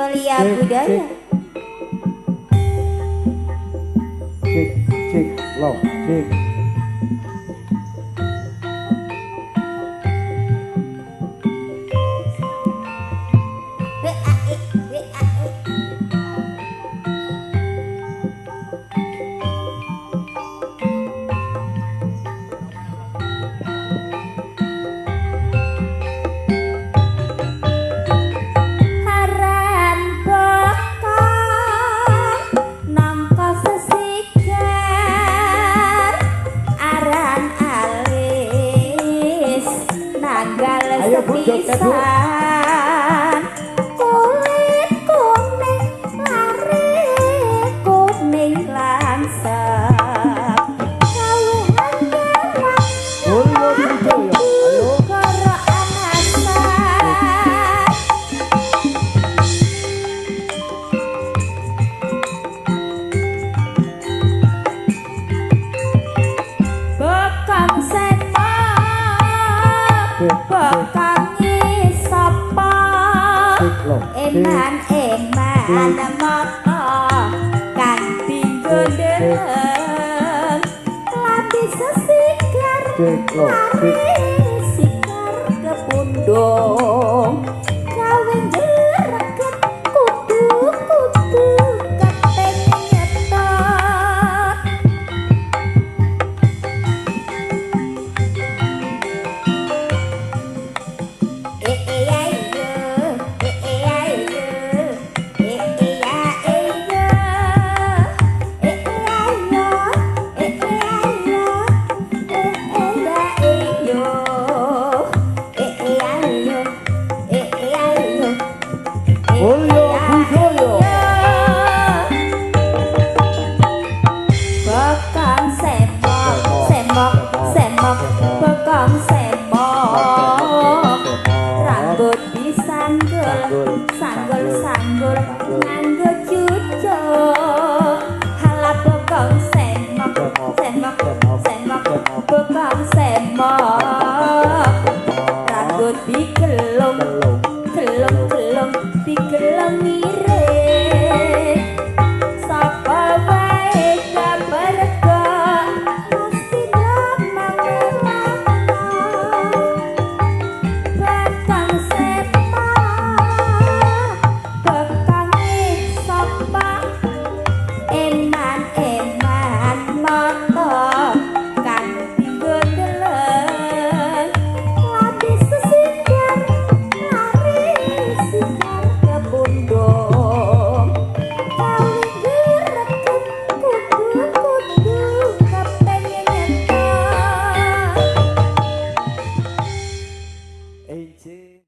mulia budaya. Cik lo cik. Pisan kulit kuning lari kuning langsap kawuhan demak ayo karo anasan bekang semak bekang eman moto kan tinggendeng lapis sigar lari sigar kepundung gawe jereket kudu keteng nyetot sanggul nganggo cucuk halap bokong semok bokong semok rambut digelung gelung digelung mirip